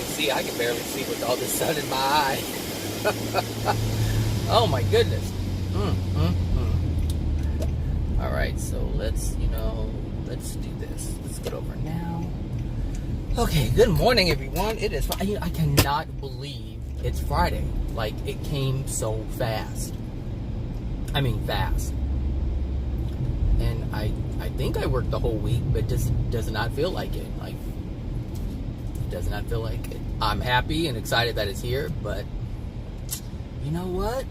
see. I can barely see with all this sun in my eye. Oh my goodness. All right, so let's do this. Let's get over now. Okay, good morning, everyone. It is. I cannot believe it's Friday. Like, it came so fast. I mean, fast. And I think I worked the whole week, but just does not feel like it. Like, it does not feel like it. I'm happy and excited that it's here, but you know what?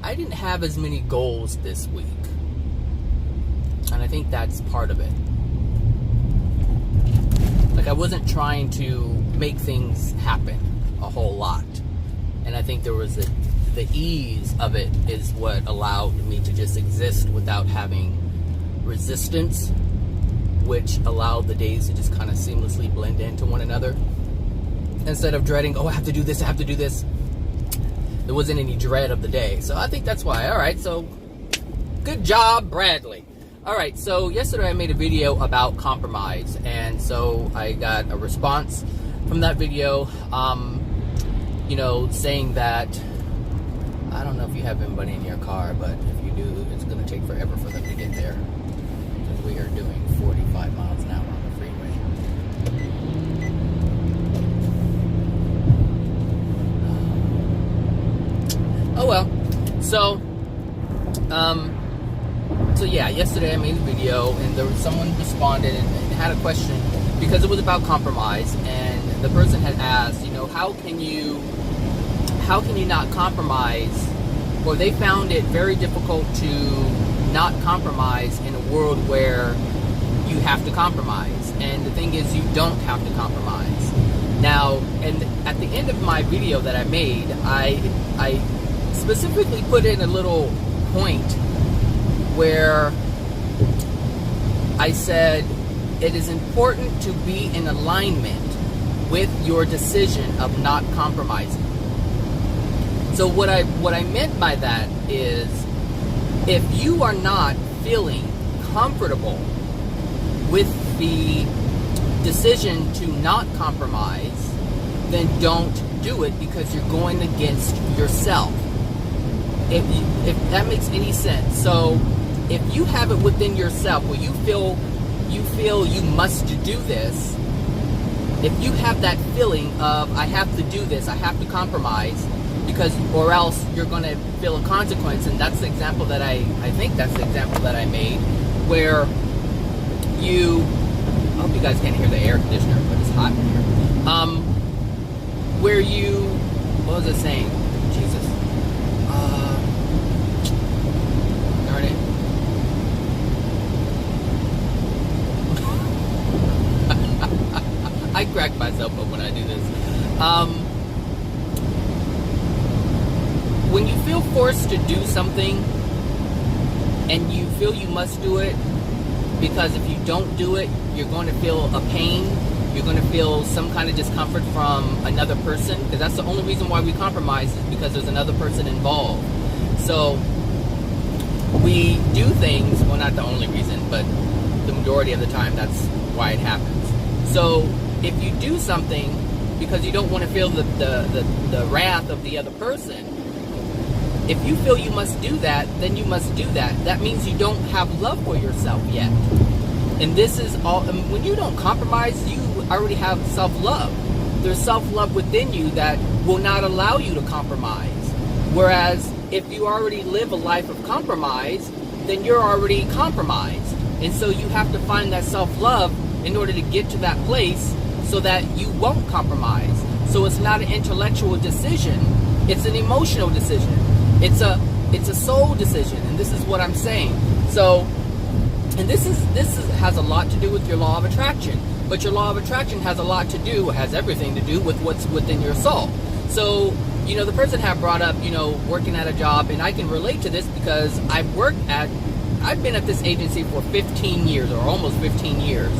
I didn't have as many goals this week. And I think that's part of it. Like, I wasn't trying to make things happen a whole lot. And I think there was the ease of it is what allowed me to just exist without having resistance, which allowed the days to just kind of seamlessly blend into one another. Instead of dreading, oh, I have to do this, there wasn't any dread of the day. So I think that's why. All right, so good job, Bradley. All right, so yesterday I made a video about compromise, and so I got a response from that video, saying that, I don't know if you have anybody in your car, but if you do, it's going to take forever for them to get there, because we are doing 45 miles an hour on the freeway. Oh well. So yeah, yesterday I made a video, and there was someone responded and had a question because it was about compromise, and the person had asked, how can you not compromise, or they found it very difficult to not compromise in a world where you have to compromise. And the thing is, you don't have to compromise. Now, and at the end of my video that I made, I specifically put in a little point where I said it is important to be in alignment with your decision of not compromising. So what I meant by that is, if you are not feeling comfortable with the decision to not compromise, then don't do it, because you're going against yourself. If that makes any sense. So if you have it within yourself where you feel you must do this, if you have that feeling of, I have to do this, I have to compromise, or else you're going to feel a consequence. And that's the example that I think that's the example that I made, where I hope you guys can't hear the air conditioner, but it's hot in here. What was it saying? Jesus. Darn it. I crack myself up when I do this. When you feel forced to do something and you feel you must do it, because if you don't do it, you're going to feel a pain, you're going to feel some kind of discomfort from another person, because that's the only reason why we compromise, is because there's another person involved. So we do things, well, not the only reason, but the majority of the time that's why it happens. So if you do something because you don't want to feel the wrath of the other person, if you feel you must do that, then you must do that. That means you don't have love for yourself yet. And this is all, when you don't compromise, you already have self-love. There's self-love within you that will not allow you to compromise. Whereas if you already live a life of compromise, then you're already compromised. And so you have to find that self-love in order to get to that place so that you won't compromise. So it's not an intellectual decision, it's an emotional decision. It's a soul decision, and this is what I'm saying. So, and this has a lot to do with your law of attraction, but your law of attraction has everything to do with what's within your soul. So, the person had brought up, working at a job, and I can relate to this because I've been at this agency for 15 years, or almost 15 years,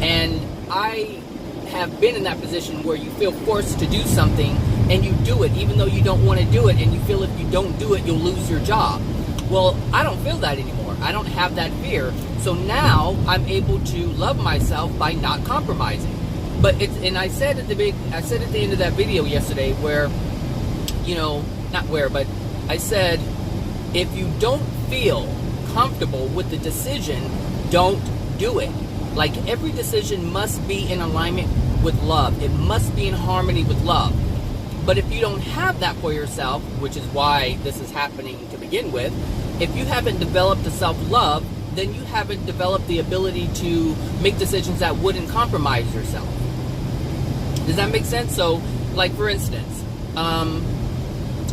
and I have been in that position where you feel forced to do something and you do it even though you don't want to do it, and you feel if you don't do it you'll lose your job. Well, I don't feel that anymore. anymore. I don't have that fear. So now I'm able to love myself by not compromising. But I said at the end of that video yesterday where, but I said, if you don't feel comfortable with the decision, don't do it. Like, every decision must be in alignment with love. It must be in harmony with love. But if you don't have that for yourself, which is why this is happening to begin with, if you haven't developed a self-love, then you haven't developed the ability to make decisions that wouldn't compromise yourself. Does that make sense? So, like, for instance,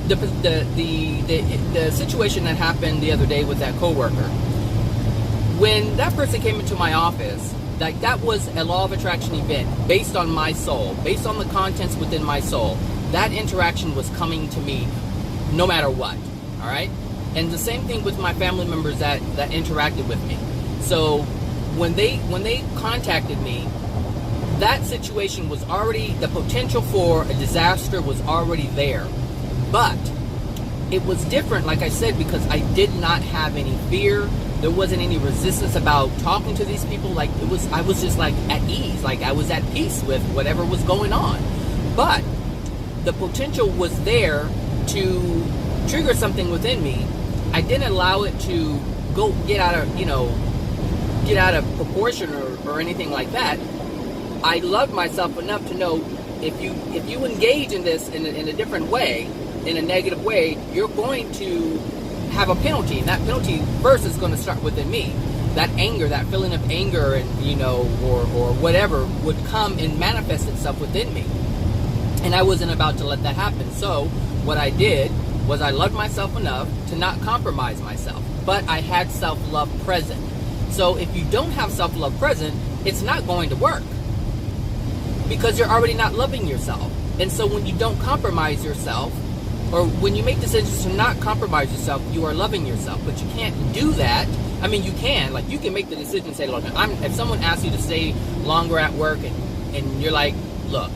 the situation that happened the other day with that coworker, when that person came into my office, like, that was a law of attraction event based on my soul, based on the contents within my soul. That interaction was coming to me no matter what. All right. And the same thing with my family members that interacted with me. So when they contacted me, that situation was already, the potential for a disaster was already there. But it was different, like I said, because I did not have any fear. There wasn't any resistance about talking to these people. Like, I was just like at ease, like I was at peace with whatever was going on. But the potential was there to trigger something within me. I didn't allow it to get out of proportion or anything like that. I loved myself enough to know if you engage in this in a different way, in a negative way, you're going to have a penalty. And that penalty first is going to start within me. That anger, that feeling of anger, and or whatever would come and manifest itself within me. And I wasn't about to let that happen. So what I did was I loved myself enough to not compromise myself. But I had self-love present. So if you don't have self-love present, it's not going to work. Because you're already not loving yourself. And so when you don't compromise yourself, or when you make decisions to not compromise yourself, you are loving yourself. But you can't do that. I mean, you can. Like, you can make the decision and say, look, if someone asks you to stay longer at work and you're like, look,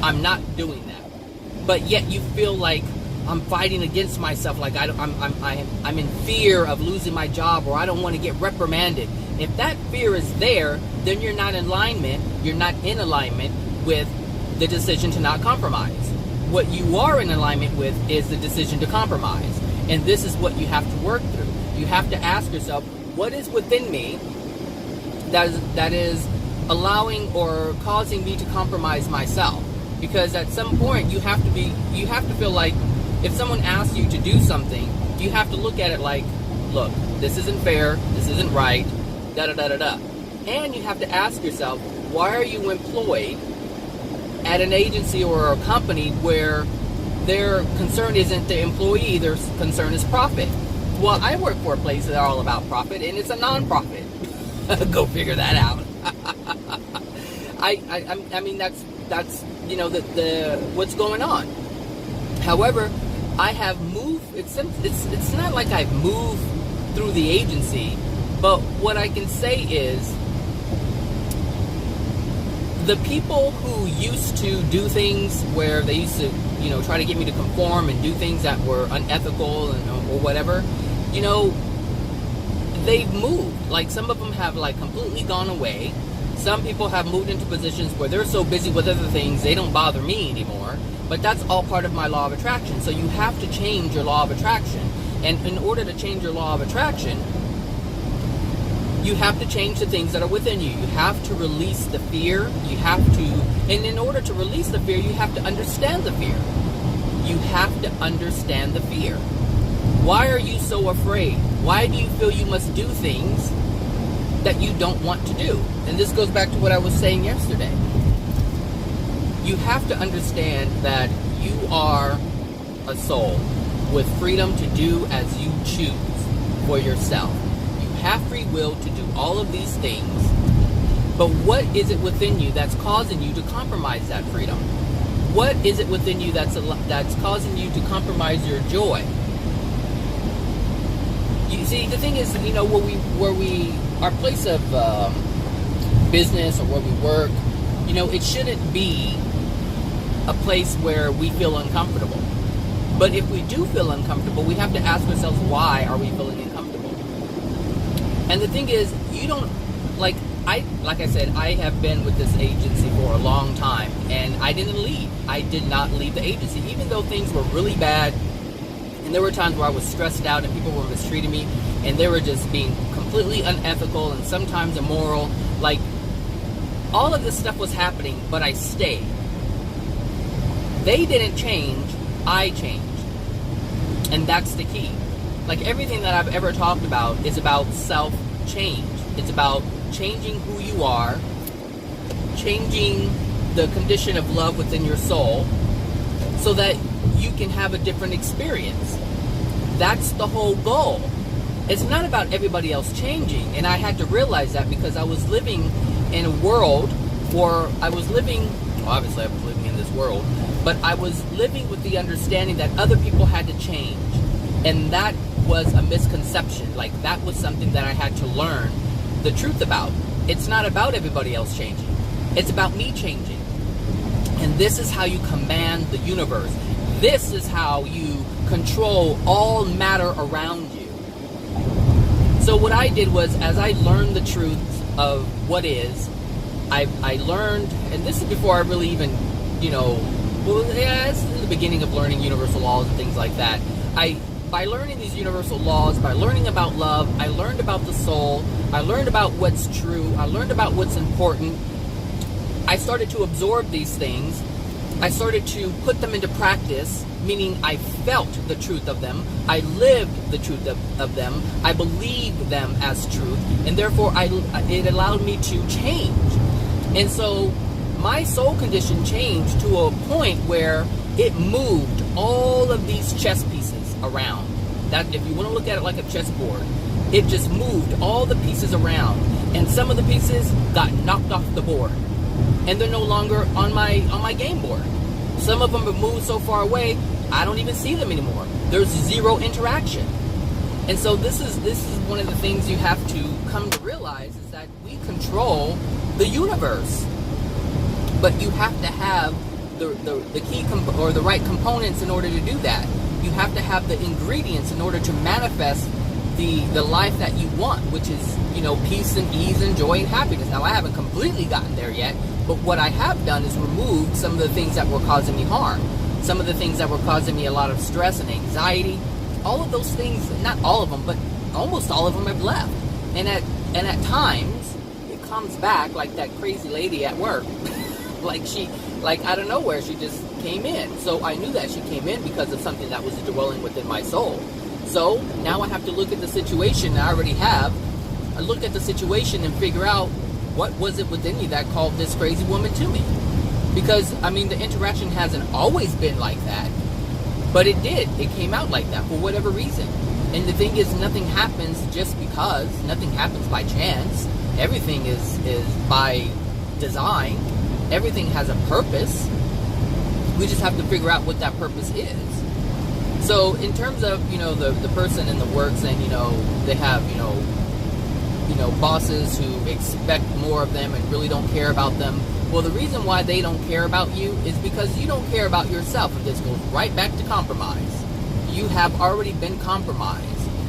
I'm not doing that. But yet you feel like I'm fighting against myself, like I'm in fear of losing my job, or I don't want to get reprimanded. If that fear is there, then you're not in alignment. You're not in alignment with the decision to not compromise. What you are in alignment with is the decision to compromise. And this is what you have to work through. You have to ask yourself, what is within me that is allowing or causing me to compromise myself? Because at some point you have to feel like if someone asks you to do something, you have to look at it like, look, this isn't fair, this isn't right, da-da-da-da-da. And you have to ask yourself, why are you employed at an agency or a company where their concern isn't the employee, their concern is profit? Well, I work for a place that's all about profit, and it's a non-profit. Go figure that out. I mean, that's the what's going on. However, I have moved. It's not like I've moved through the agency, but what I can say is the people who used to do things where they used to, try to get me to conform and do things that were unethical or whatever, they've moved. Like, some of them have completely gone away. Some people have moved into positions where they're so busy with other things they don't bother me anymore. But that's all part of my law of attraction. So you have to change your law of attraction. And in order to change your law of attraction, you have to change the things that are within you. You have to release the fear. And in order to release the fear, you have to understand the fear. You have to understand the fear. Why are you so afraid? Why do you feel you must do things that you don't want to do? And this goes back to what I was saying yesterday. You have to understand that you are a soul with freedom to do as you choose for yourself. You have free will to do all of these things. But what is it within you that's causing you to compromise that freedom? What is it within you that's causing you to compromise your joy? You see, the thing is, our place of business or where we work, it shouldn't be a place where we feel uncomfortable. But if we do feel uncomfortable, we have to ask ourselves, why are we feeling uncomfortable? And the thing is, you don't, like I said, I have been with this agency for a long time, and I didn't leave. I did not leave the agency, even though things were really bad, and there were times where I was stressed out and people were mistreating me, and they were just being completely unethical and sometimes immoral. Like, all of this stuff was happening, but I stayed. They didn't change, I changed. And that's the key. Like, everything that I've ever talked about is about self-change. It's about changing who you are, changing the condition of love within your soul, so that you can have a different experience. That's the whole goal. It's not about everybody else changing. And I had to realize that because I was living in a world where obviously I was living in this world, but I was living with the understanding that other people had to change. And that was a misconception. Like, that was something that I had to learn the truth about. It's not about everybody else changing. It's about me changing. And this is how you command the universe. This is how you control all matter around you. So what I did was, as I learned the truth of what is, I learned, and this is before I really even, it's the beginning of learning universal laws and things like that. By learning these universal laws, by learning about love, I learned about the soul, I learned about what's true, I learned about what's important. I started to absorb these things. I started to put them into practice, meaning I felt the truth of them, I lived the truth of them, I believed them as truth, and therefore it allowed me to change. And so my soul condition changed to a point where it moved all of these chess pieces around. That, if you want to look at it like a chessboard, it just moved all the pieces around, and some of the pieces got knocked off the board, and they're no longer on my game board. Some of them have moved so far away, I don't even see them anymore. There's zero interaction. And so this is one of the things you have to come to realize, is that we control the universe, but you have to have the key or the right components in order to do that. You have to have the ingredients in order to manifest the life that you want, which is, peace and ease and joy and happiness. Now, I haven't completely gotten there yet, but what I have done is removed some of the things that were causing me harm, some of the things that were causing me a lot of stress and anxiety. All of those things, not all of them, but almost all of them have left. And at times, it comes back like that crazy lady at work. like out of nowhere, she just came in. So I knew that she came in because of something that was dwelling within my soul. So now I have to look at the situation I already have. I look at the situation and figure out, what was it within me that called this crazy woman to me? Because, the interaction hasn't always been like that. But it did. It came out like that for whatever reason. And the thing is, nothing happens just because. Nothing happens by chance. Everything is by design. Everything has a purpose. We just have to figure out what that purpose is. So in terms of, the person in the work saying, they have, bosses who expect more of them and really don't care about them. Well, the reason why they don't care about you is because you don't care about yourself. And this goes right back to compromise. You have already been compromised.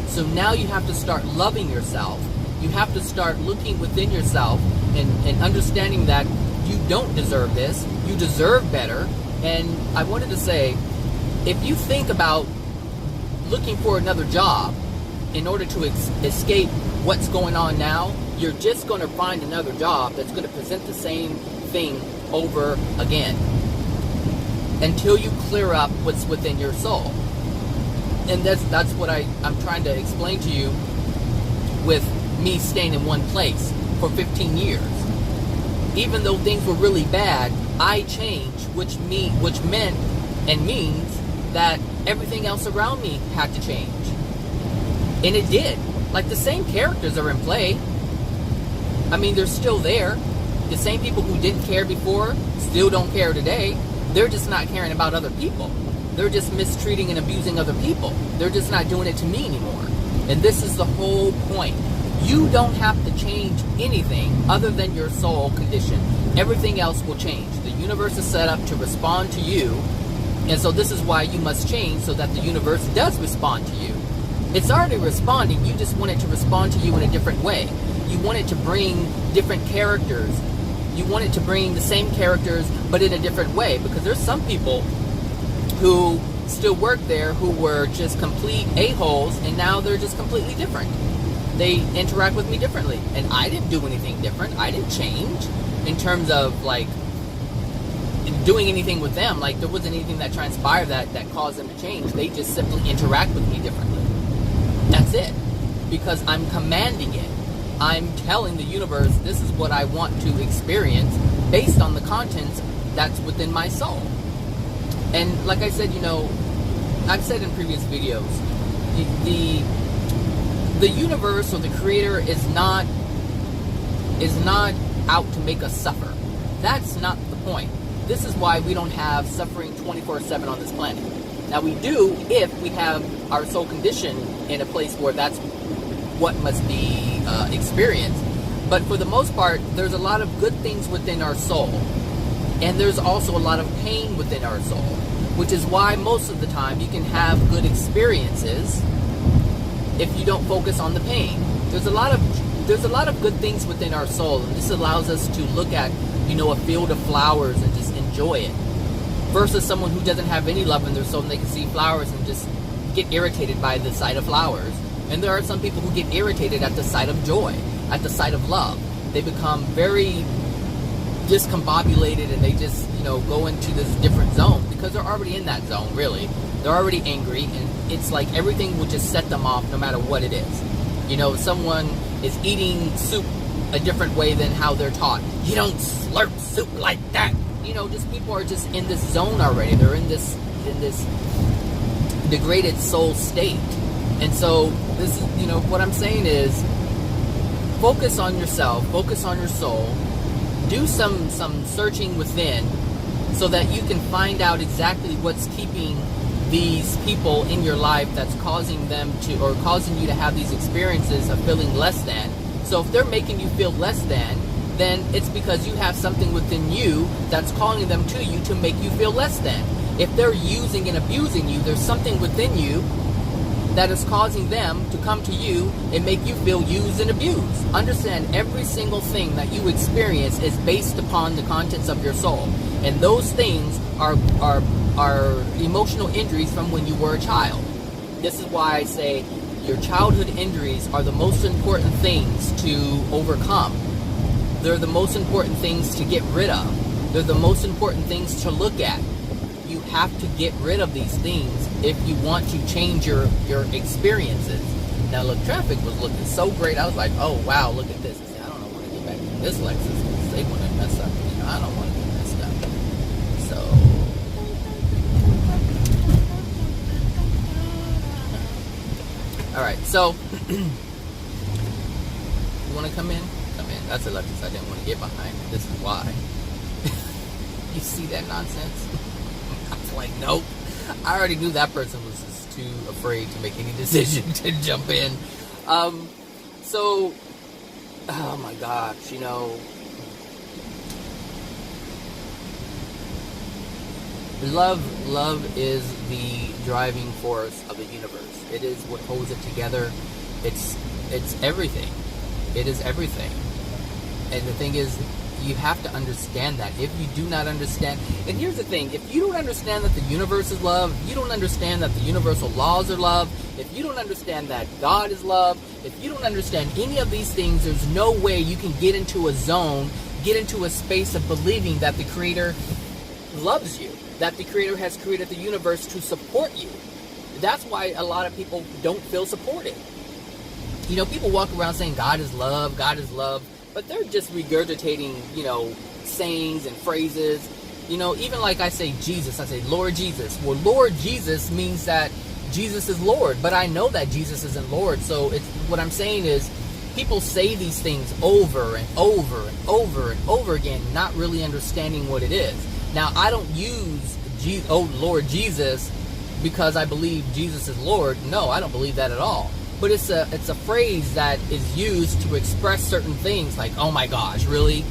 So now you have to start loving yourself. You have to start looking within yourself and understanding that you don't deserve this. You deserve better. And I wanted to say, if you think about looking for another job in order to escape what's going on now, you're just going to find another job that's going to present the same thing over again until you clear up what's within your soul. And that's what I'm trying to explain to you with me staying in one place for 15 years. Even though things were really bad, I changed, which meant and means that everything else around me had to change. And it did. Like, the same characters are in play. They're still there. The same people who didn't care before still don't care today. They're just not caring about other people. They're just mistreating and abusing other people. They're just not doing it to me anymore. And this is the whole point. You don't have to change anything other than your soul condition. Everything else will change. The universe is set up to respond to you. And so this is why you must change, so that the universe does respond to you. It's already responding. You just want it to respond to you in a different way. You want it to bring different characters. You want it to bring the same characters, but in a different way. Because there's some people who still work there who were just complete a-holes, and now they're just completely different. They interact with me differently. And I didn't do anything different. I didn't change in terms of, like, doing anything with them. Like, there wasn't anything that transpired that caused them to change. They just simply interact with me differently. That's it. Because I'm commanding it. I'm telling the universe this is what I want to experience based on the contents that's within my soul. And like I said, I've said in previous videos, the universe or the creator is not out to make us suffer. That's not the point. This is why we don't have suffering 24/7 on this planet. Now we do if we have our soul condition in a place where that's what must be experienced. But for the most part, there's a lot of good things within our soul. And there's also a lot of pain within our soul. Which is why most of the time you can have good experiences if you don't focus on the pain. There's a lot of good things within our soul, and this allows us to look at, a field of flowers and just enjoy it. Versus someone who doesn't have any love in their soul and they can see flowers and just get irritated by the sight of flowers. And there are some people who get irritated at the sight of joy, at the sight of love. They become very discombobulated and they just, go into this different zone because they're already in that zone, really. They're already angry, and it's like everything will just set them off no matter what it is. If someone is eating soup a different way than how they're taught. You don't slurp soup like that. Just people are just in this zone already. They're in this degraded soul state. And so this is, what I'm saying is focus on yourself, focus on your soul, do some searching within so that you can find out exactly what's keeping these people in your life that's causing them to, or causing you to have these experiences of feeling less than. So if they're making you feel less than, then it's because you have something within you that's calling them to you to make you feel less than. If they're using and abusing you, there's something within you that is causing them to come to you and make you feel used and abused. Understand, every single thing that you experience is based upon the contents of your soul. And those things are emotional injuries from when you were a child. This is why I say your childhood injuries are the most important things to overcome. They're the most important things to get rid of. They're the most important things to look at. You have to get rid of these things if you want to change your experiences. Now look, traffic was looking so great. I was like, oh wow, look at this. I don't know when to get back to this Lexus because they want to mess up. I don't want to get messed up. So all right, so you want to come in? Come in. That's a Lexus I didn't want to get behind. This is why. You see that nonsense? I was like, nope. I already knew that person was just too afraid to make any decision to jump in. So, oh my gosh, love is the driving force of the universe. It is what holds it together. It's everything. It is everything. And the thing is, you have to understand that. If you do not understand, and here's the thing, if you don't understand that the universe is love, if you don't understand that the universal laws are love, if you don't understand that God is love, if you don't understand any of these things, there's no way you can get into a zone, get into a space of believing that the Creator loves you, that the Creator has created the universe to support you. That's why a lot of people don't feel supported. People walk around saying God is love, but they're just regurgitating, sayings and phrases. Even like I say Jesus, I say Lord Jesus. Well, Lord Jesus means that Jesus is Lord, but I know that Jesus isn't Lord. So what I'm saying is people say these things over and over and over and over again, not really understanding what it is. Now, I don't use Lord Jesus because I believe Jesus is Lord. No, I don't believe that at all. But it's a phrase that is used to express certain things like, oh my gosh, really?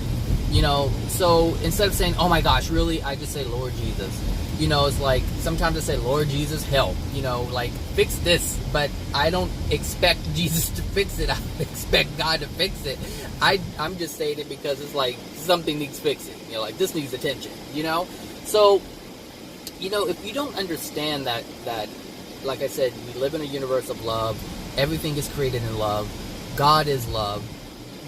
You know, so instead of saying, oh my gosh, really, I just say, Lord Jesus. You know, it's like, sometimes I say, Lord Jesus, help. You know, like, fix this. But I don't expect Jesus to fix it. I expect God to fix it. I'm just saying it because it's like, something needs fixing. You know, like, this needs attention, you know? So, you know, if you don't understand that, like I said, we live in a universe of love. Everything is created in love. God is love.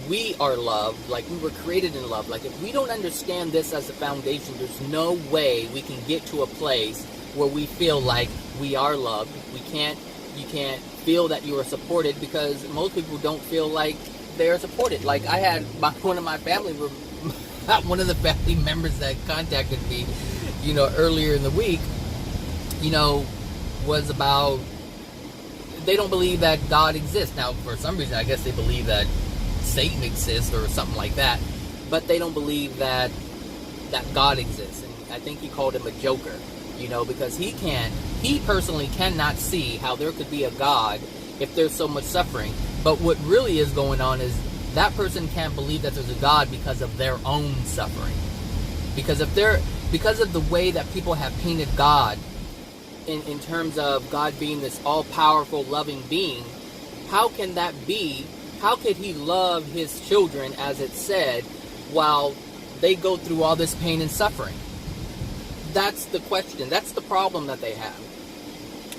We are love. Like, we were created in love. Like, if we don't understand this as a foundation, there's no way we can get to a place where we feel like we are loved. You can't feel that you are supported, because most people don't feel like they're supported. Like, I had one of my family, one of the family members that contacted me, you know, earlier in the week, you know, was about, they don't believe that God exists. Now, for some reason, I guess they believe that Satan exists or something like that, but they don't believe that God exists. And I think he called him a joker, you know, because he personally cannot see how there could be a God if there's so much suffering. But what really is going on is that person can't believe that there's a God because of their own suffering. Because of the way that people have painted God in terms of God being this all-powerful, loving being, how can that be? How could he love his children, as it said, while they go through all this pain and suffering? That's the question. That's the problem that they have.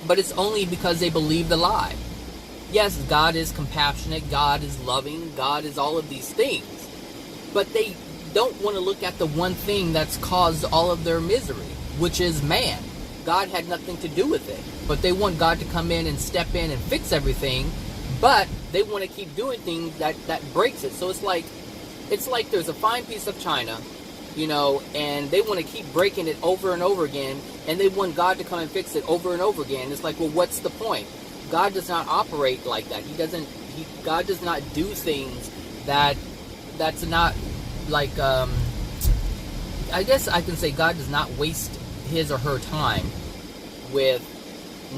But it's only because they believe the lie. Yes, God is compassionate, God is loving, God is all of these things. But they don't want to look at the one thing that's caused all of their misery, which is man. God had nothing to do with it. But they want God to come in and step in and fix everything. But they want to keep doing things that breaks it. So it's like there's a fine piece of china, you know, and they want to keep breaking it over and over again, and they want God to come and fix it over and over again. It's like, well, what's the point? God does not operate like that. God does not do things that's not like, I guess I can say God does not waste his or her time with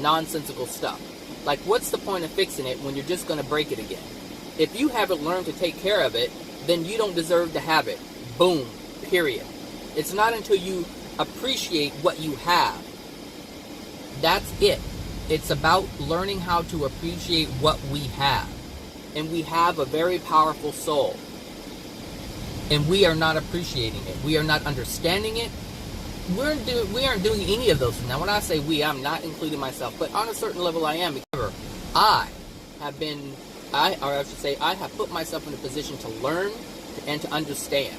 nonsensical stuff. Like, what's the point of fixing it when you're just going to break it again? If you haven't learned to take care of it, then you don't deserve to have it. Boom. Period. It's not until you appreciate what you have. That's it. It's about learning how to appreciate what we have. And we have a very powerful soul. And we are not appreciating it. We are not understanding it. We aren't doing any of those things. Now, when I say we, I'm not including myself, but on a certain level I am. Because I have put myself in a position to learn and to understand.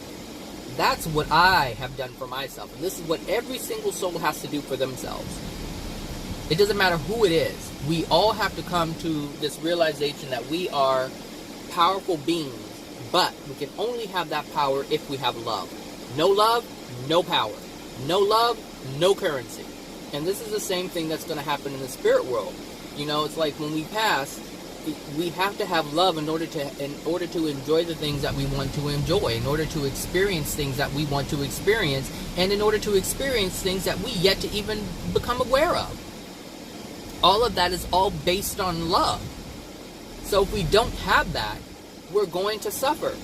That's what I have done for myself. And this is what every single soul has to do for themselves. It doesn't matter who it is. We all have to come to this realization that we are powerful beings, but we can only have that power if we have love. No love, no power. No love, no currency. And this is the same thing that's going to happen in the spirit world. You know, it's like when we pass, we have to have love in order to enjoy the things that we want to enjoy, in order to experience things that we want to experience, and in order to experience things that we yet to even become aware of. All of that is all based on love. So if we don't have that, we're going to suffer.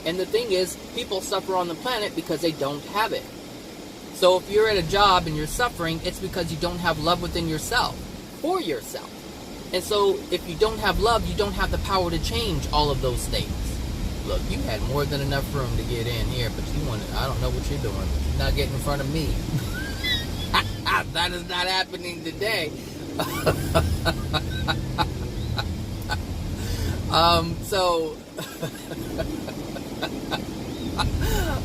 And the thing is, people suffer on the planet because they don't have it. So if you're at a job and you're suffering, it's because you don't have love within yourself, for yourself. And so if you don't have love, you don't have the power to change all of those things. Look, you had more than enough room to get in here, but I don't know what you're doing. You're not getting in front of me. That is not happening today.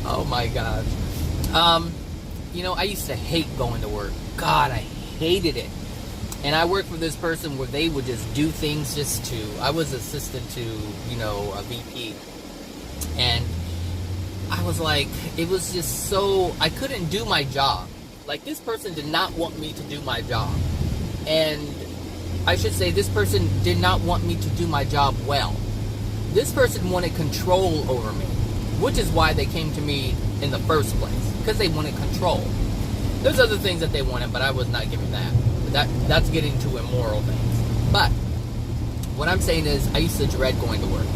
Oh my gosh. You know, I used to hate going to work. God, I hated it. And I worked for this person where they would just do things I was assistant to, you know, a VP. And I was like, it was just so, I couldn't do my job. Like, this person did not want me to do my job. And I should say, this person did not want me to do my job well. This person wanted control over me, which is why they came to me in the first place, because they wanted control. There's other things that they wanted, but I was not giving that. That's getting to immoral things. But what I'm saying is, I used to dread going to work.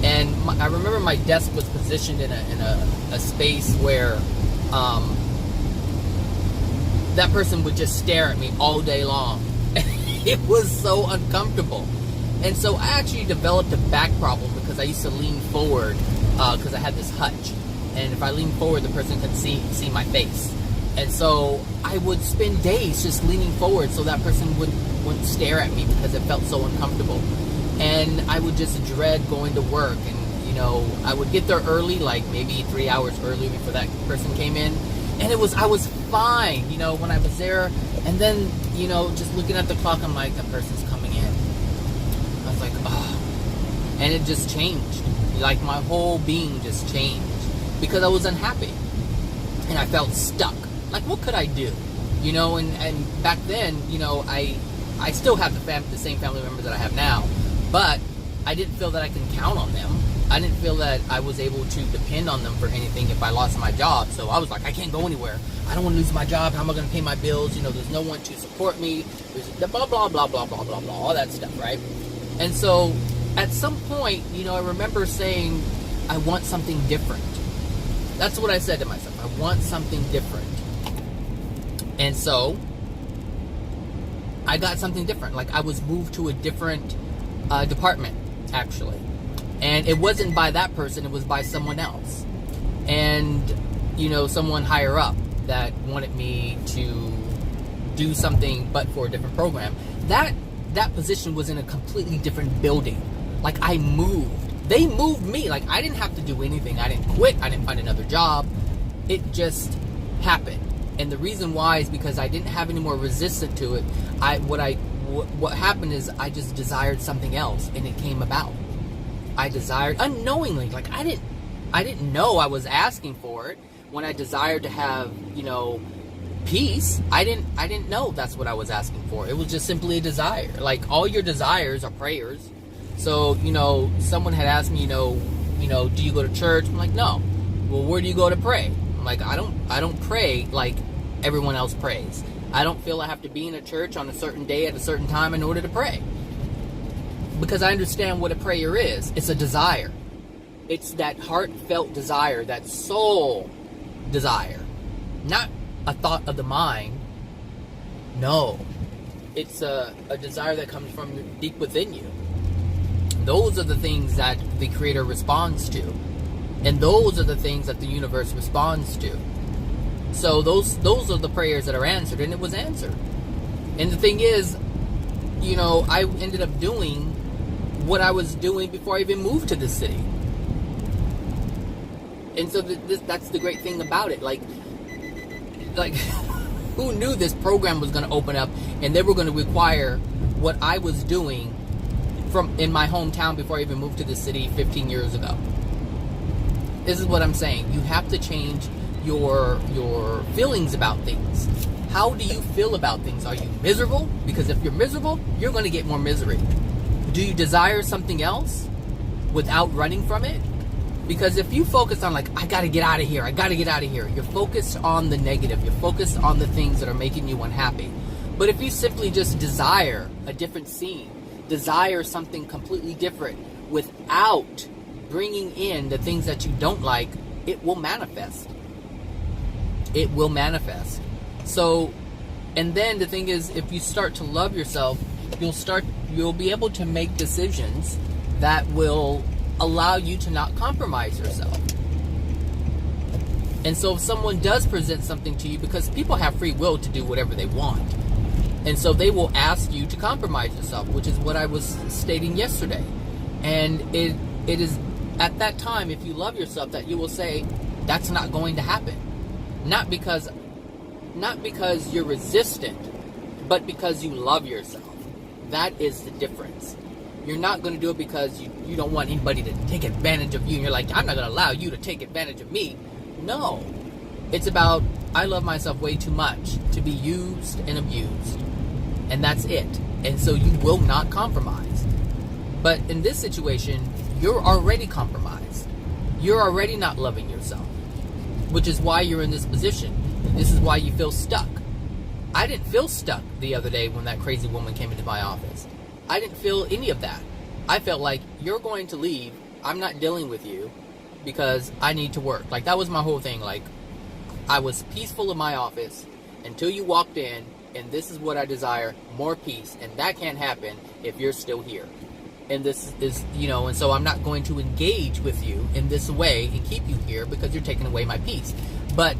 And I remember my desk was positioned in a space where that person would just stare at me all day long. It was so uncomfortable. And so I actually developed a back problem because I used to lean forward because I had this hutch. And if I leaned forward, the person could see my face. And so I would spend days just leaning forward so that person wouldn't stare at me because it felt so uncomfortable. And I would just dread going to work. And, I would get there early, like maybe 3 hours early before that person came in. And I was fine, when I was there. And then, just looking at the clock, I'm like, that person's coming in. I was like, oh. And it just changed. Like, my whole being just changed. Because I was unhappy. And I felt stuck. Like, what could I do? And back then, I still have the same family members that I have now. But I didn't feel that I can count on them. I didn't feel that I was able to depend on them for anything if I lost my job. So I was like, I can't go anywhere. I don't want to lose my job. How am I going to pay my bills? There's no one to support me. There's blah, blah, blah, blah, blah, blah, blah, all that stuff, right? And so at some point, I remember saying, I want something different. That's what I said to myself. I want something different. And so I got something different. Like, I was moved to a different department, actually. And it wasn't by that person, it was by someone else. And, someone higher up that wanted me to do something but for a different program. That position was in a completely different building. Like, I moved. They moved me. Like, I didn't have to do anything. I didn't quit. I didn't find another job. It just happened. And the reason why is because I didn't have any more resistance to it. What happened is I just desired something else, and it came about. I desired unknowingly, like I didn't know I was asking for it when I desired to have, peace. I didn't know that's what I was asking for. It was just simply a desire. Like, all your desires are prayers. So, someone had asked me, do you go to church? I'm like, no. Well, where do you go to pray? I'm like, I don't pray like everyone else prays. I don't feel I have to be in a church on a certain day at a certain time in order to pray. Because I understand what a prayer is. It's a desire. It's that heartfelt desire, that soul desire. Not a thought of the mind. No. It's a desire that comes from deep within you. Those are the things that the Creator responds to. And those are the things that the universe responds to. So those are the prayers that are answered, and it was answered. And the thing is, I ended up doing what I was doing before I even moved to this city. And so that's the great thing about it. Like who knew this program was going to open up and they were going to require what I was doing in my hometown before I even moved to this city 15 years ago. This is what I'm saying. You have to change your feelings about things. How do you feel about things? Are you miserable? Because if you're miserable, you're going to get more misery. Do you desire something else without running from it? Because if you focus on, like, I got to get out of here, you're focused on the negative. You're focused on the things that are making you unhappy. But if you simply just desire a different scene, desire something completely different without bringing in the things that you don't like, it will manifest. It will manifest. So, and then the thing is, if you start to love yourself, you'll be able to make decisions that will allow you to not compromise yourself. And so if someone does present something to you, because people have free will to do whatever they want, and so they will ask you to compromise yourself, which is what I was stating yesterday. And it is at that time, if you love yourself, that you will say, that's not going to happen. Not because you're resistant, but because you love yourself. That is the difference. You're not going to do it because you don't want anybody to take advantage of you. And you're like, I'm not going to allow you to take advantage of me. No. It's about, I love myself way too much to be used and abused. And that's it. And so you will not compromise. But in this situation, you're already compromised. You're already not loving yourself. Which is why you're in this position. This is why you feel stuck. I didn't feel stuck the other day when that crazy woman came into my office. I didn't feel any of that. I felt like, you're going to leave, I'm not dealing with you because I need to work. Like, that was my whole thing. Like, I was peaceful in my office until you walked in, and this is what I desire, more peace. And that can't happen if you're still here. And this is, and so I'm not going to engage with you in this way and keep you here because you're taking away my peace. But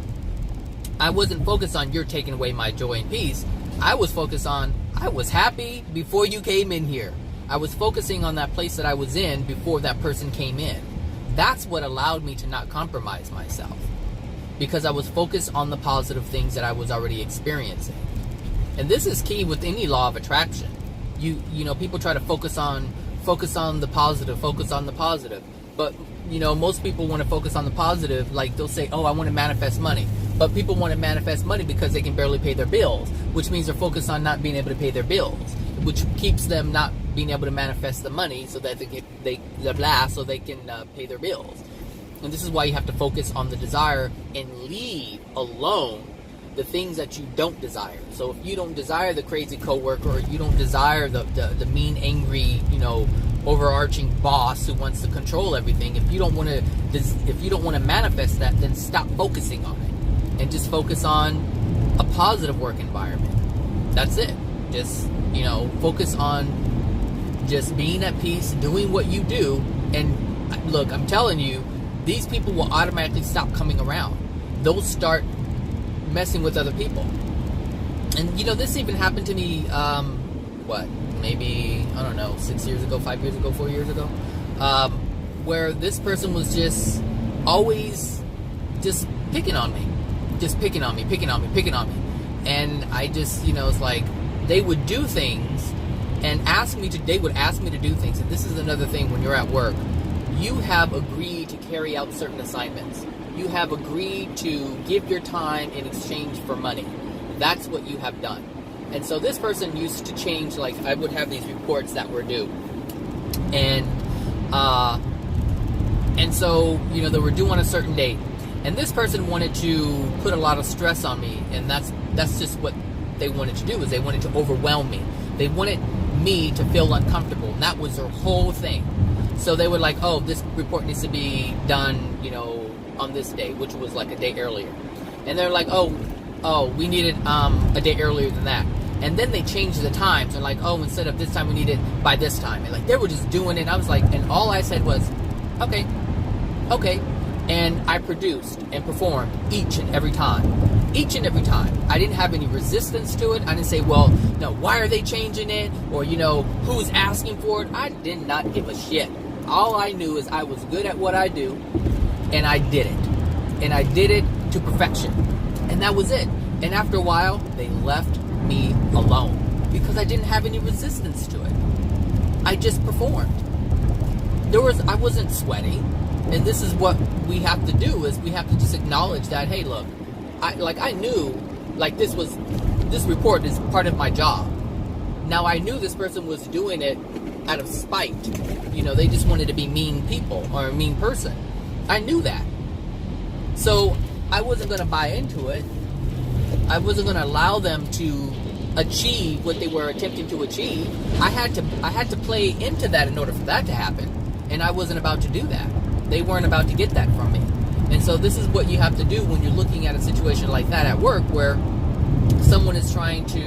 I wasn't focused on you're taking away my joy and peace. I was focused on, I was happy before you came in here. I was focusing on that place that I was in before that person came in. That's what allowed me to not compromise myself, because I was focused on the positive things that I was already experiencing. And this is key with any law of attraction. People try to focus on the positive, but most people want to focus on the positive. Like, they'll say, oh, I want to manifest money. But people want to manifest money because they can barely pay their bills, which means they're focused on not being able to pay their bills, which keeps them not being able to manifest the money so that they can pay their bills. And this is why you have to focus on the desire and leave alone the things that you don't desire. So if you don't desire the crazy coworker, or you don't desire the mean, angry, overarching boss who wants to control everything, if you don't want to manifest that, then stop focusing on it and just focus on a positive work environment. That's it. Just focus on just being at peace, doing what you do. And look, I'm telling you, these people will automatically stop coming around. They'll start messing with other people. And this even happened to me, maybe, I don't know, 6 years ago, 5 years ago, 4 years ago, where this person was just always just picking on me. And I just, it's like, they would do things and they would ask me to do things. And this is another thing when you're at work. You have agreed to carry out certain assignments. You have agreed to give your time in exchange for money. That's what you have done. And so this person used to change, like, I would have these reports that were due. And so, they were due on a certain date. And this person wanted to put a lot of stress on me. And that's just what they wanted to do, is they wanted to overwhelm me. They wanted me to feel uncomfortable. And that was their whole thing. So they were like, oh, this report needs to be done, on this day, which was like a day earlier. And they're like, oh, we need it a day earlier than that. And then they changed the times. They're like, oh, instead of this time, we need it by this time. And like, they were just doing it. I was like, and all I said was, okay. And I produced and performed each and every time. I didn't have any resistance to it. I didn't say, well, no, why are they changing it? Or, who's asking for it? I did not give a shit. All I knew is I was good at what I do, and I did it. And I did it to perfection. And that was it. And after a while, they left me alone because I didn't have any resistance to it. I just performed. I wasn't sweating. And this is what we have to do, is we have to just acknowledge that, hey, look, I knew, like, this report is part of my job. Now, I knew this person was doing it out of spite. They just wanted to be mean people or a mean person. I knew that. So I wasn't going to buy into it. I wasn't going to allow them to achieve what they were attempting to achieve. I had to play into that in order for that to happen. And I wasn't about to do that. They weren't about to get that from me. And so this is what you have to do when you're looking at a situation like that at work, where someone is trying to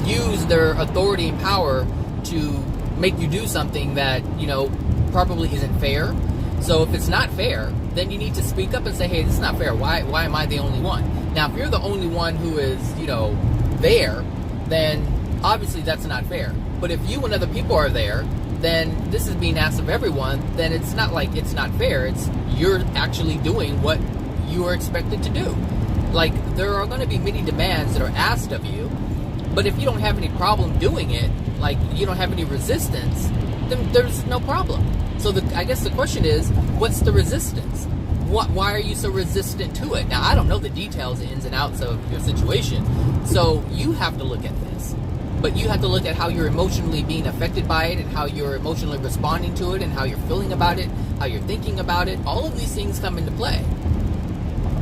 use their authority and power to make you do something that, probably isn't fair. So if it's not fair, then you need to speak up and say, hey, this is not fair. Why am I the only one? Now, if you're the only one who is, there, then obviously that's not fair. But if you and other people are there, then this is being asked of everyone, then it's not like it's not fair. It's you're actually doing what you are expected to do. Like, there are going to be many demands that are asked of you, but if you don't have any problem doing it, like you don't have any resistance, then there's no problem. So I guess the question is, what's the resistance? Why are you so resistant to it? Now, I don't know the details, the ins and outs of your situation, so you have to look at this. But you have to look at how you're emotionally being affected by it, and how you're emotionally responding to it, and how you're feeling about it, how you're thinking about it. All of these things come into play.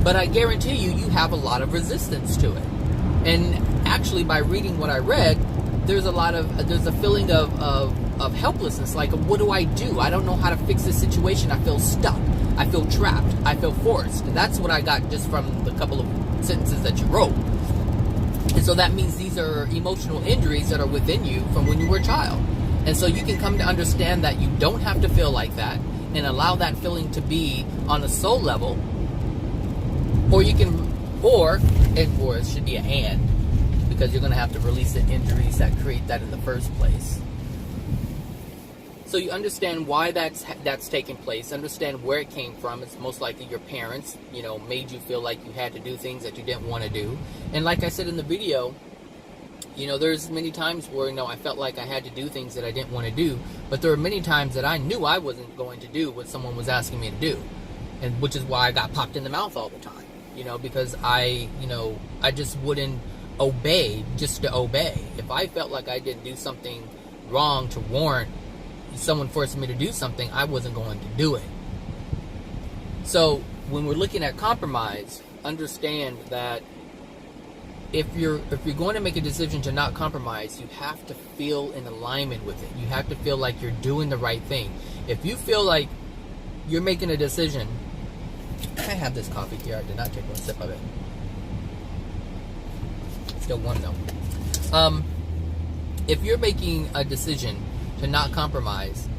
But I guarantee you have a lot of resistance to it. And actually, by reading what I read, there's a feeling of of helplessness. Like, what do? I don't know how to fix this situation. I feel stuck. I feel trapped. I feel forced. And that's what I got just from the couple of sentences that you wrote. And so that means these are emotional injuries that are within you from when you were a child. And so you can come to understand that you don't have to feel like that and allow that feeling to be on a soul level. Or you can, or it should be a and, because you're going to have to release the injuries that create that in the first place. So you understand why that's taking place, understand where it came from. It's most likely your parents, made you feel like you had to do things that you didn't want to do. And like I said in the video, there's many times where, I felt like I had to do things that I didn't want to do, but there were many times that I knew I wasn't going to do what someone was asking me to do. And which is why I got popped in the mouth all the time, because I just wouldn't obey just to obey. If I felt like I didn't do something wrong to warrant someone forcing me to do something, I wasn't going to do it. So when we're looking at compromise, understand that if you're going to make a decision to not compromise, you have to feel in alignment with it. You have to feel like you're doing the right thing. If you feel like you're making a decision, I have this coffee here. I did not take one sip of it. Still warm though. If you're making a decision to not compromise,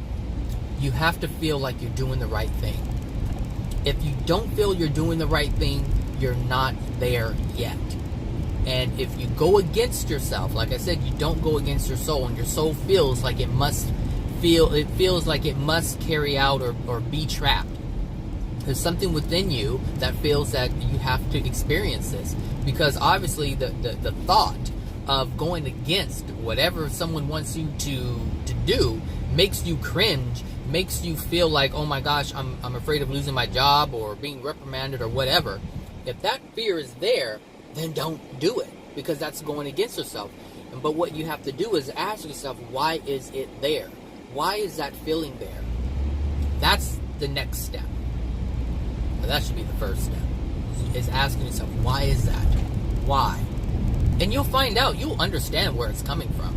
you have to feel like you're doing the right thing. If you don't feel you're doing the right thing, you're not there yet. And if you go against yourself, like I said, you don't go against your soul, and your soul feels like it feels like it must carry out or be trapped. There's something within you that feels that you have to experience this, because obviously the thought of going against whatever someone wants you to do makes you cringe, makes you feel like, oh my gosh, I'm afraid of losing my job or being reprimanded or whatever. If that fear is there, then don't do it, because that's going against yourself. But what you have to do is ask yourself, why is it there? Why is that feeling there? That's the next step. That should be the first step, is asking yourself, why is that? Why? And you'll find out, you'll understand where it's coming from.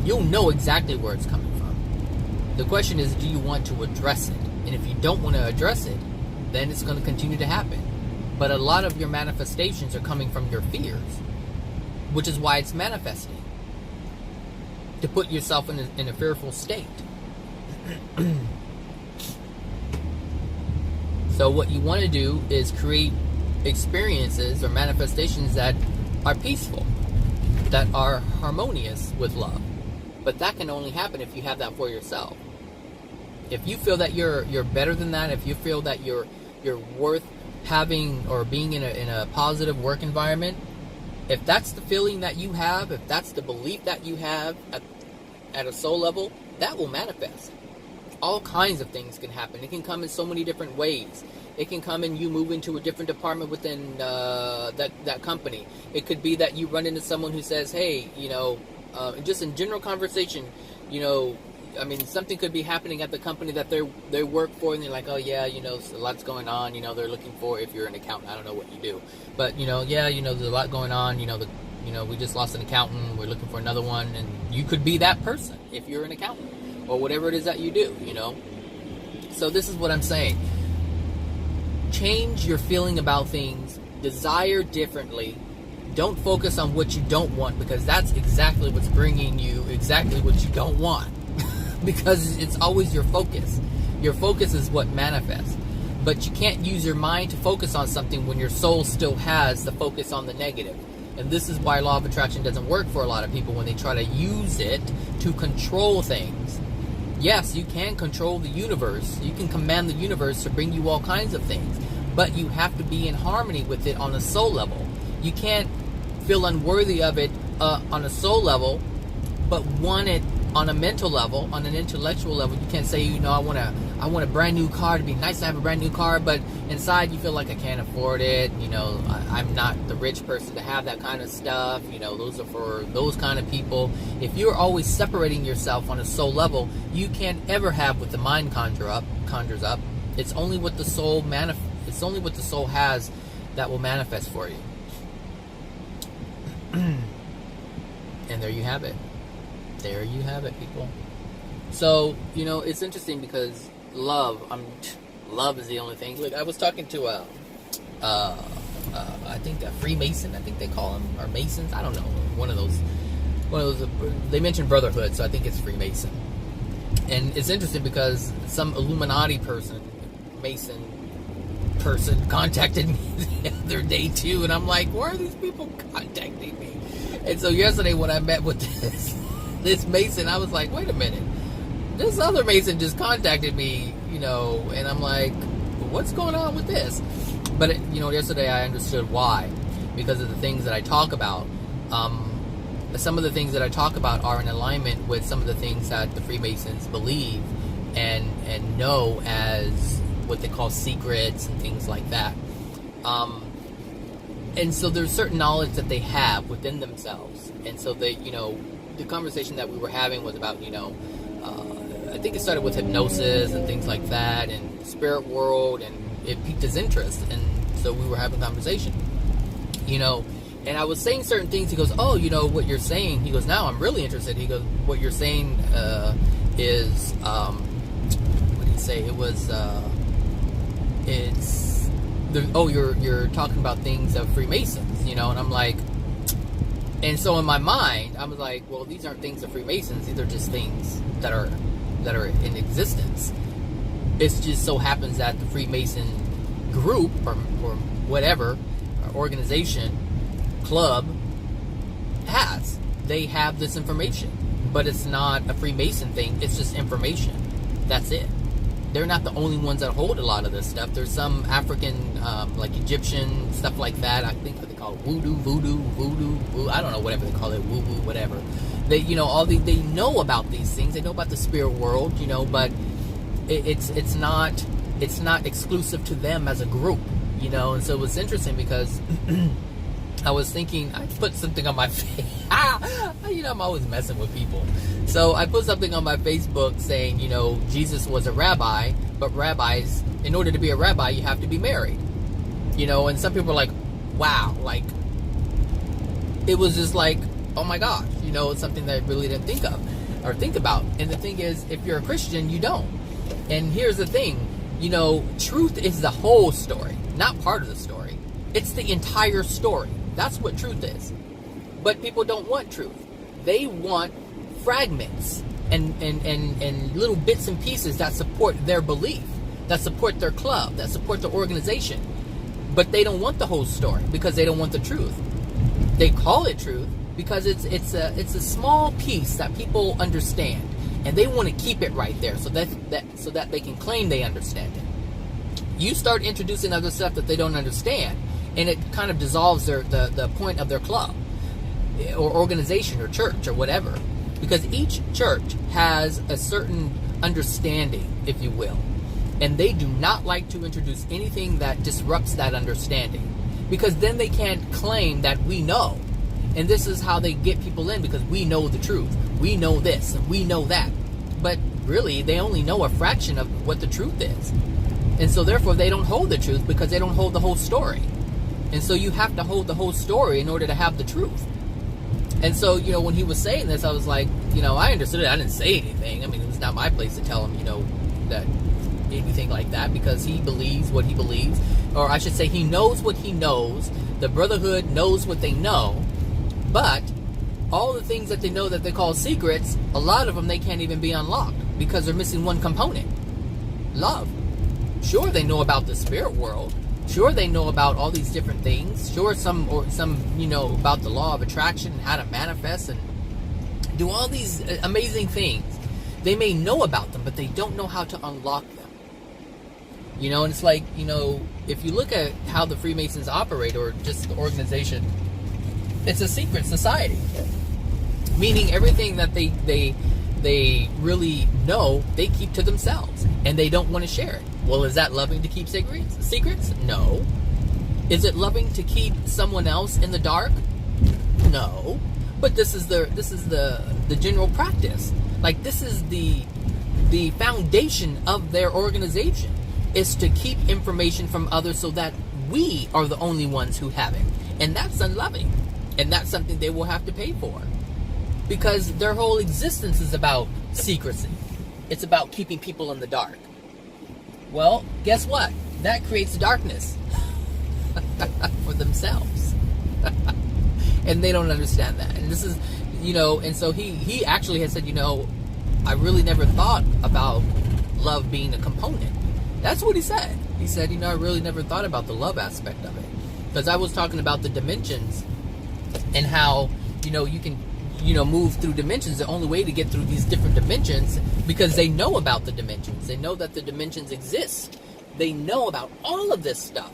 You'll know exactly where it's coming from. The question is, do you want to address it? And if you don't want to address it, then it's going to continue to happen. But a lot of your manifestations are coming from your fears, which is why it's manifesting. To put yourself in a fearful state. So what you want to do is create experiences or manifestations that are peaceful, that are harmonious with love. But that can only happen if you have that for yourself. If you feel that you're better than that, if you feel that you're worth having or being in a positive work environment, if that's the feeling that you have, if that's the belief that you have at a soul level, that will manifest. All kinds of things can happen. It can come in so many different ways. It can come in you move into a different department within that company. It could be that you run into someone who says, hey, just in general conversation, something could be happening at the company that they work for, and they're like, oh yeah, a lot's going on, they're looking for, if you're an accountant, I don't know what you do, but there's a lot going on, we just lost an accountant, we're looking for another one, and you could be that person if you're an accountant, or whatever it is that you do, So this is what I'm saying. Change your feeling about things, desire differently. Don't focus on what you don't want, because that's exactly what's bringing you exactly what you don't want. Because it's always your focus. Your focus is what manifests. But you can't use your mind to focus on something when your soul still has the focus on the negative. And this is why law of attraction doesn't work for a lot of people when they try to use it to control things. Yes, you can control the universe. You can command the universe to bring you all kinds of things. But you have to be in harmony with it on a soul level. You can't feel unworthy of it on a soul level, but want it on a mental level, on an intellectual level. You can't say, I want a brand new car. It'd be nice to have a brand new car, but inside you feel like I can't afford it. I'm not the rich person to have that kind of stuff. Those are for those kind of people. If you're always separating yourself on a soul level, you can't ever have what the mind conjures up. It's only what the soul It's only what the soul has that will manifest for you. And there you have it. There you have it, people. So, it's interesting because love is the only thing. Look, I was talking to I think a Freemason, I think they call them, or Masons, I don't know, one of those, they mentioned brotherhood, so I think it's Freemason. And it's interesting because some Illuminati Mason person contacted me the other day too, and I'm like, why are these people contacting me? And so yesterday when I met with this Mason, I was like, wait a minute, this other Mason just contacted me, and I'm like, what's going on with this? But yesterday I understood why, because of the things that I talk about. Some of the things that I talk about are in alignment with some of the things that the Freemasons believe and know as what they call secrets and things like that. And so there's certain knowledge that they have within themselves. And so they, the conversation that we were having was about, I think it started with hypnosis and things like that, and spirit world, and it piqued his interest. And so we were having a conversation, and I was saying certain things. He goes, oh, what you're saying. He goes, now I'm really interested. He goes, what you're saying is, what did he say? It was, you're talking about things of Freemasons, and I'm like, and so in my mind, I was like, well, these aren't things of Freemasons. These are just things that are in existence. It just so happens that the Freemason group or whatever, or organization, club, they have this information, but it's not a Freemason thing. It's just information. That's it. They're not the only ones that hold a lot of this stuff. There's some African, like Egyptian stuff like that. I think what they call it, voodoo. I don't know, whatever they call it, woo, whatever. They, they know about these things. They know about the spirit world, but it's not exclusive to them as a group, And so it was interesting because I was thinking, I put something on my face. I'm always messing with people. So I put something on my Facebook saying, Jesus was a rabbi, but rabbis, in order to be a rabbi, you have to be married. And some people are like, wow, like, it was just like, oh my gosh, it's something that I really didn't think about. And the thing is, if you're a Christian, you don't. And here's the thing, truth is the whole story, not part of the story. It's the entire story. That's what truth is. But people don't want truth. They want fragments and little bits and pieces that support their belief, that support their club, that support their organization. But they don't want the whole story because they don't want the truth. They call it truth because it's a small piece that people understand, and they want to keep it right there so that they can claim they understand it. You start introducing other stuff that they don't understand, and it kind of dissolves the point of their club or organization or church or whatever, because each church has a certain understanding, if you will, and they do not like to introduce anything that disrupts that understanding, because then they can't claim that we know. And this is how they get people in, because we know the truth, we know this and we know that, but really they only know a fraction of what the truth is. And so therefore they don't hold the truth because they don't hold the whole story. And so you have to hold the whole story in order to have the truth. And so, when he was saying this, I was like, I understood it. I didn't say anything. I mean, it was not my place to tell him, that anything like that, because he believes what he believes. Or I should say, he knows what he knows. The Brotherhood knows what they know. But all the things that they know that they call secrets, a lot of them they can't even be unlocked because they're missing one component. Love. Sure, they know about the spirit world. Sure, they know about all these different things. Sure, some about the law of attraction and how to manifest and do all these amazing things. They may know about them, but they don't know how to unlock them. And it's like, if you look at how the Freemasons operate, or just the organization, it's a secret society. Meaning everything that they really know, they keep to themselves, and they don't want to share it. Well, is that loving to keep secrets? No. Is it loving to keep someone else in the dark? No. But this is the general practice. Like, this is the foundation of their organization, is to keep information from others so that we are the only ones who have it. And that's unloving. And that's something they will have to pay for. Because their whole existence is about secrecy. It's about keeping people in the dark. Well, guess what? That creates darkness for themselves. And they don't understand that. And this is, and so he actually has said, I really never thought about love being a component. That's what he said. He said, I really never thought about the love aspect of it. Because I was talking about the dimensions and how, you can, move through dimensions. The only way to get through these different dimensions, because they know about the dimensions. They know that the dimensions exist. They know about all of this stuff.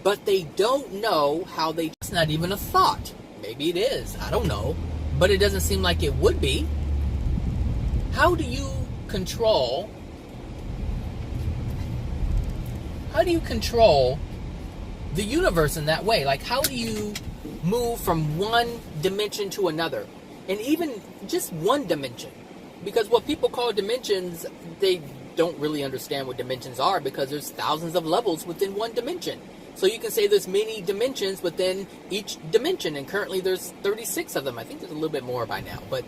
But they don't know how it's not even a thought. Maybe it is. I don't know. But it doesn't seem like it would be. How do you control the universe in that way? Like, how do you move from one dimension to another? And even just one dimension. Because what people call dimensions, they don't really understand what dimensions are, because there's thousands of levels within one dimension. So you can say there's many dimensions within each dimension, and currently there's 36 of them. I think there's a little bit more by now, but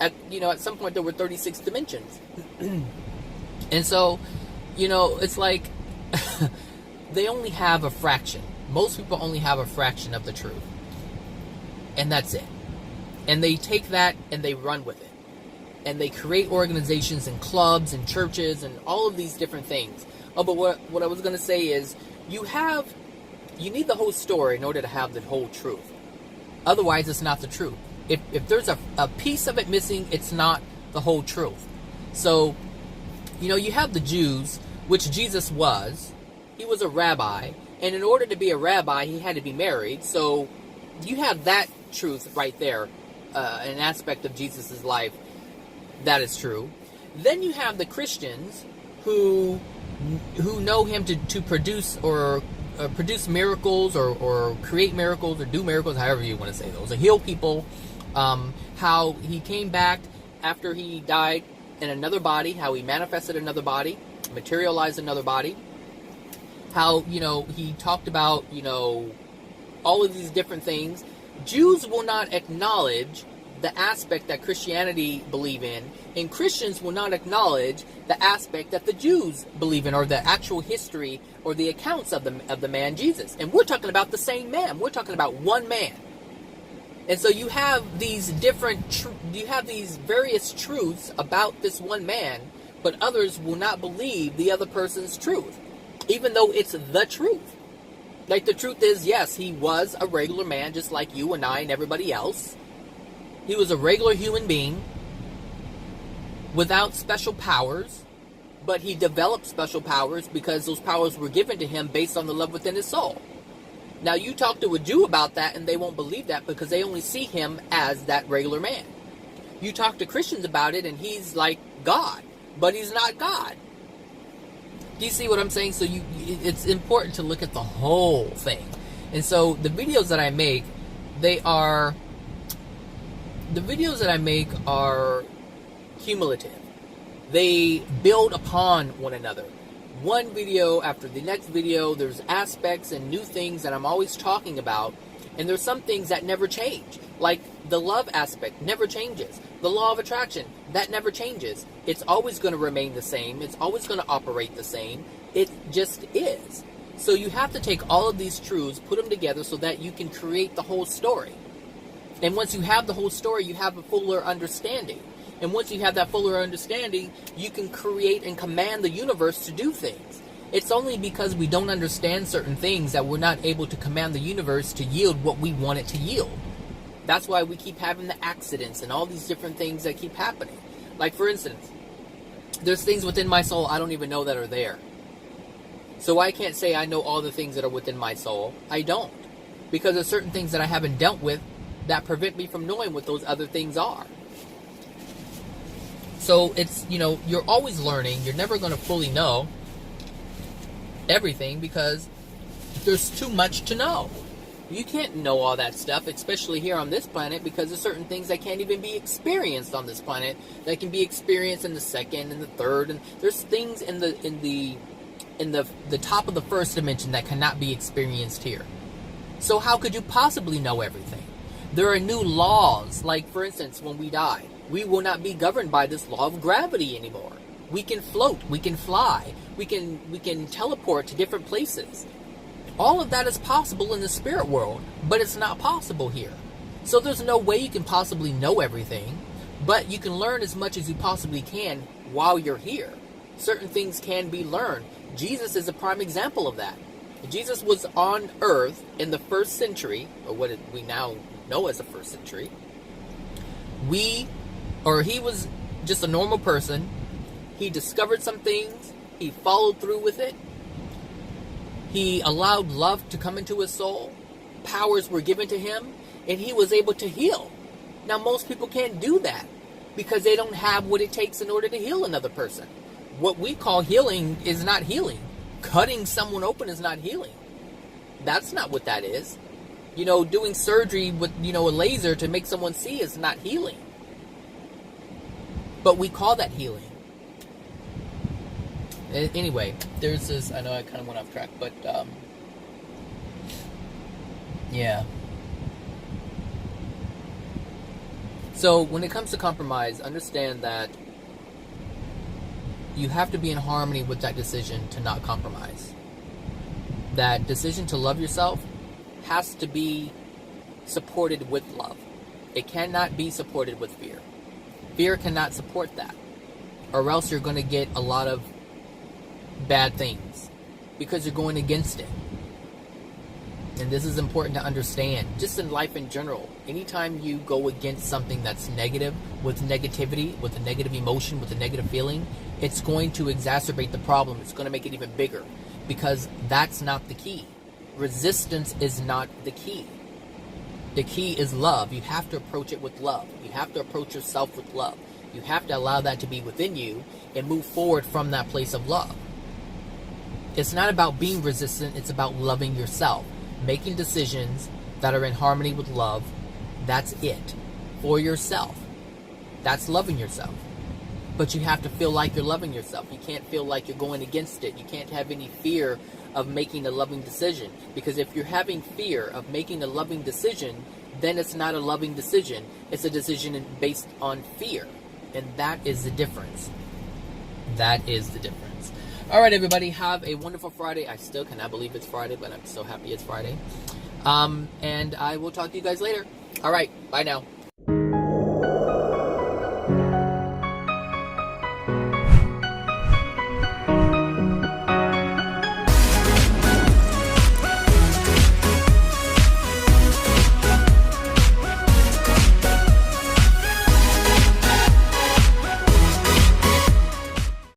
at some point there were 36 dimensions. And so, it's like they only have a fraction. Most people only have a fraction of the truth. And that's it. And they take that and they run with it. And they create organizations and clubs and churches and all of these different things. Oh, but what I was going to say is, you need the whole story in order to have the whole truth. Otherwise, it's not the truth. If there's a piece of it missing, it's not the whole truth. So, you have the Jews, which Jesus was. He was a rabbi. And in order to be a rabbi, he had to be married. So, you have that truth right there. An aspect of Jesus' life that is true. Then you have the Christians who know him to produce or produce miracles or create miracles or do miracles, however you want to say those, or heal people. How he came back after he died in another body, how he manifested another body, materialized another body. How, he talked about, all of these different things. Jews will not acknowledge the aspect that Christianity believe in, and Christians will not acknowledge the aspect that the Jews believe in, or the actual history or the accounts of the man Jesus. And we're talking about the same man. We're talking about one man. And so you have these these various truths about this one man, but others will not believe the other person's truth, even though it's the truth. Like, the truth is, yes, he was a regular man, just like you and I and everybody else. He was a regular human being without special powers, but he developed special powers because those powers were given to him based on the love within his soul. Now, you talk to a Jew about that, and they won't believe that because they only see him as that regular man. You talk to Christians about it, and he's like God, but he's not God. Do you see what I'm saying? So it's important to look at the whole thing. And so the videos that I make, are cumulative. They build upon one another. One video after the next video, there's aspects and new things that I'm always talking about. And there's some things that never change. Like the love aspect never changes. The law of attraction, that never changes. It's always going to remain the same. It's always going to operate the same. It just is. So you have to take all of these truths, put them together so that you can create the whole story. And once you have the whole story, you have a fuller understanding. And once you have that fuller understanding, you can create and command the universe to do things. It's only because we don't understand certain things that we're not able to command the universe to yield what we want it to yield. That's why we keep having the accidents and all these different things that keep happening. Like, for instance, there's things within my soul I don't even know that are there. So I can't say I know all the things that are within my soul. I don't. Because there's certain things that I haven't dealt with that prevent me from knowing what those other things are. So it's, you're always learning. You're never going to fully know everything because there's too much to know. You can't know all that stuff, especially here on this planet, because there's certain things that can't even be experienced on this planet that can be experienced in the second and the third, and there's things in the top of the first dimension that cannot be experienced here. So how could you possibly know everything? There are new laws, like, for instance, when we die, we will not be governed by this law of gravity anymore. We can float, we can fly, we can teleport to different places. All of that is possible in the spirit world, but it's not possible here. So there's no way you can possibly know everything, but you can learn as much as you possibly can while you're here. Certain things can be learned. Jesus is a prime example of that. Jesus was on earth in the 1st century, or what we now know as the 1st century. He was just a normal person. He discovered some things. He followed through with it. He allowed love to come into his soul. Powers were given to him, and he was able to heal. Now, most people can't do that because they don't have what it takes in order to heal another person. What we call healing is not healing. Cutting someone open is not healing. That's not what that is. Doing surgery with, a laser to make someone see is not healing. But we call that healing. Anyway, there's this, I know I kind of went off track, but, yeah. So, when it comes to compromise, understand that you have to be in harmony with that decision to not compromise. That decision to love yourself has to be supported with love. It cannot be supported with fear. Fear cannot support that. Or else you're going to get a lot of bad things because you're going against it. And this is important to understand. Just in life in general, anytime you go against something that's negative, with negativity, with a negative emotion, with a negative feeling, it's going to exacerbate the problem. It's going to make it even bigger because that's not the key. Resistance is not the key. The key is love. You have to approach it with love. You have to approach yourself with love. You have to allow that to be within you and move forward from that place of love. It's not about being resistant. It's about loving yourself. Making decisions that are in harmony with love. That's it. For yourself. That's loving yourself. But you have to feel like you're loving yourself. You can't feel like you're going against it. You can't have any fear of making a loving decision. Because if you're having fear of making a loving decision, then it's not a loving decision. It's a decision based on fear. And that is the difference. That is the difference. All right, everybody, have a wonderful Friday. I still cannot believe it's Friday, but I'm so happy it's Friday. And I will talk to you guys later. All right, bye now.